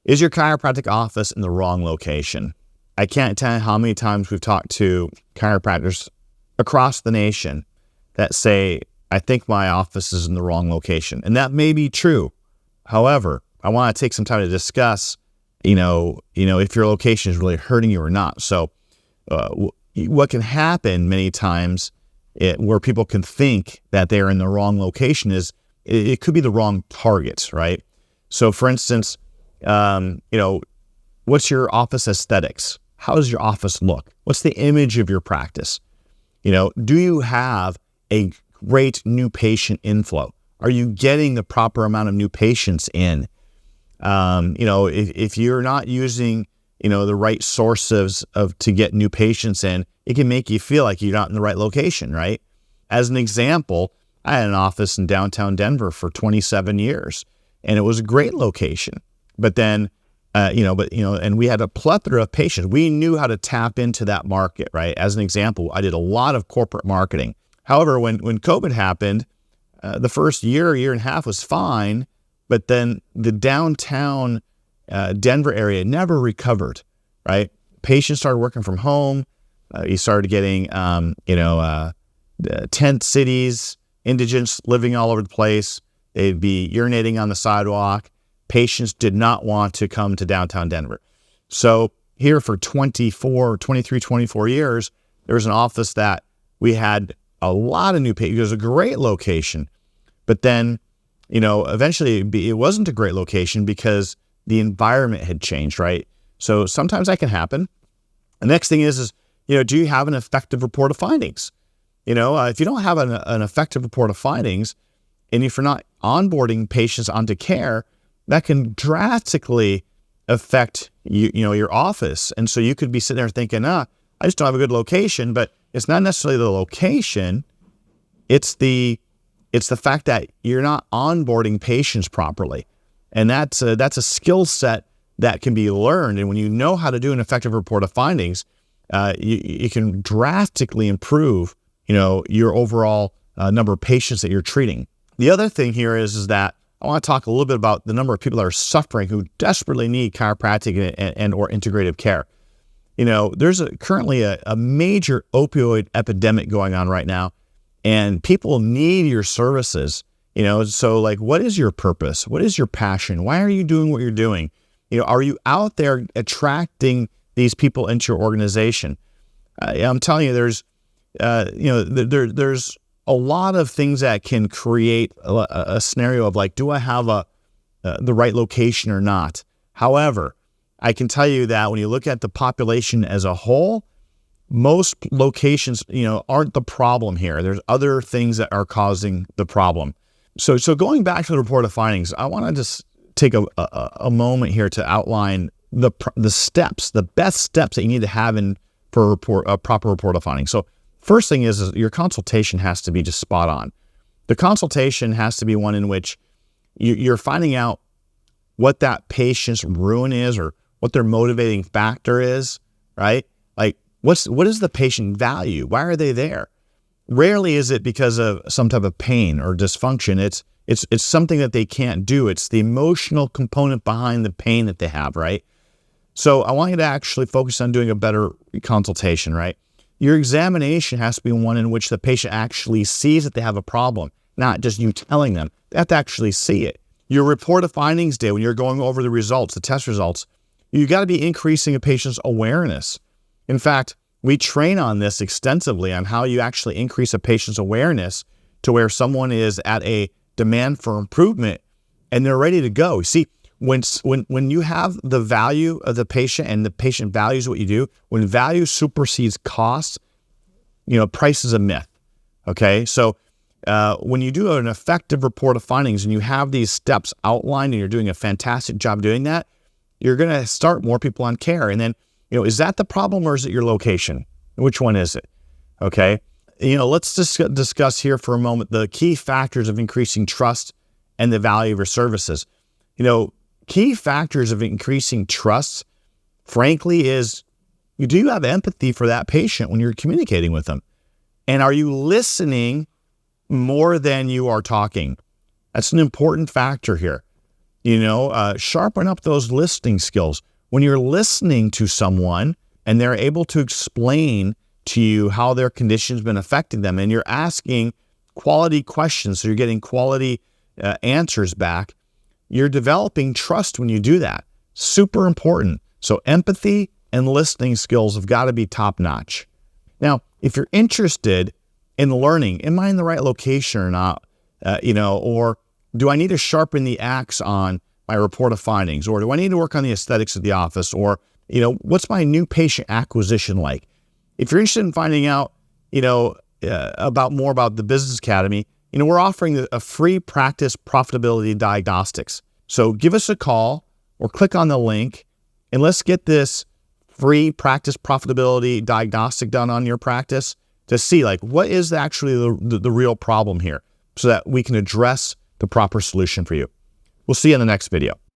Is your chiropractic office in the wrong location? I can't tell you how many times we've talked to chiropractors across the nation that say, I think my office is in the wrong location. And that may be true. However, I want to take some time to discuss, if your location is really hurting you or not. So what can happen many times where people can think that they're in the wrong location is it could be the wrong target, right? So for instance, what's your office aesthetics? How does your office look? What's the image of your practice? Do you have a great new patient inflow? Are you getting the proper amount of new patients in? If you're not using, the right sources to get new patients in, it can make you feel like you're not in the right location, right? As an example, I had an office in downtown Denver for 27 years, and it was a great location. But then, and we had a plethora of patients. We knew how to tap into that market, right? As an example, I did a lot of corporate marketing. However, when COVID happened, the first year and a half was fine, but then the downtown Denver area never recovered, right? Patients started working from home. You started getting, tent cities, indigents living all over the place. They'd be urinating on the sidewalk. Patients did not want to come to downtown Denver. So here for 24 years, there was an office that we had a lot of new patients. It was a great location. But then, eventually it wasn't a great location because the environment had changed, right? So sometimes that can happen. The next thing is do you have an effective report of findings? If you don't have an effective report of findings, and if you're not onboarding patients onto care, that can drastically affect your office. And so you could be sitting there thinking, I just don't have a good location, but it's not necessarily the location. It's the fact that you're not onboarding patients properly. And that's a skill set that can be learned. And when you know how to do an effective report of findings, you can drastically improve, your overall number of patients that you're treating. The other thing here is that I want to talk a little bit about the number of people that are suffering who desperately need chiropractic and or integrative care. There's currently a major opioid epidemic going on right now, and people need your services. So like, what is your purpose? What is your passion? Why are you doing what you're doing? Are you out there attracting these people into your organization? I'm telling you, there's a lot of things that can create a scenario of like, do I have the right location or not? However, I can tell you that when you look at the population as a whole, most locations, aren't the problem here. There's other things that are causing the problem. So going back to the report of findings, I want to just take a moment here to outline the steps, the best steps that you need to have for a proper report of findings. So first thing is your consultation has to be just spot on. The consultation has to be one in which you're finding out what that patient's ruin is or what their motivating factor is, right? Like what is the patient value? Why are they there? Rarely is it because of some type of pain or dysfunction. It's something that they can't do. It's the emotional component behind the pain that they have, right? So I want you to actually focus on doing a better consultation, right? Your examination has to be one in which the patient actually sees that they have a problem, not just you telling them. They have to actually see it. Your report of findings day, when you're going over the results, the test results, you got to be increasing a patient's awareness. In fact, we train on this extensively on how you actually increase a patient's awareness to where someone is at a demand for improvement and they're ready to go. See, when you have the value of the patient and the patient values what you do, when value supersedes cost, price is a myth. Okay. So when you do an effective report of findings and you have these steps outlined and you're doing a fantastic job doing that, you're going to start more people on care. And then, is that the problem or is it your location? Which one is it? Okay. Let's discuss here for a moment the key factors of increasing trust and the value of your services. Key factors of increasing trust, frankly, is do you have empathy for that patient when you're communicating with them? And are you listening more than you are talking? That's an important factor here. Sharpen up those listening skills. When you're listening to someone and they're able to explain to you how their condition's been affecting them, and you're asking quality questions, so you're getting quality answers back, you're developing trust when you do that. Super important. So empathy and listening skills have got to be top notch. Now, if you're interested in learning, am I in the right location or not? Or do I need to sharpen the axe on my report of findings? Or do I need to work on the aesthetics of the office? Or, what's my new patient acquisition like? If you're interested in finding out, more about the Business Academy, we're offering a free practice profitability diagnostics. So give us a call or click on the link and let's get this free practice profitability diagnostic done on your practice to see what is actually the real problem here so that we can address the proper solution for you. We'll see you in the next video.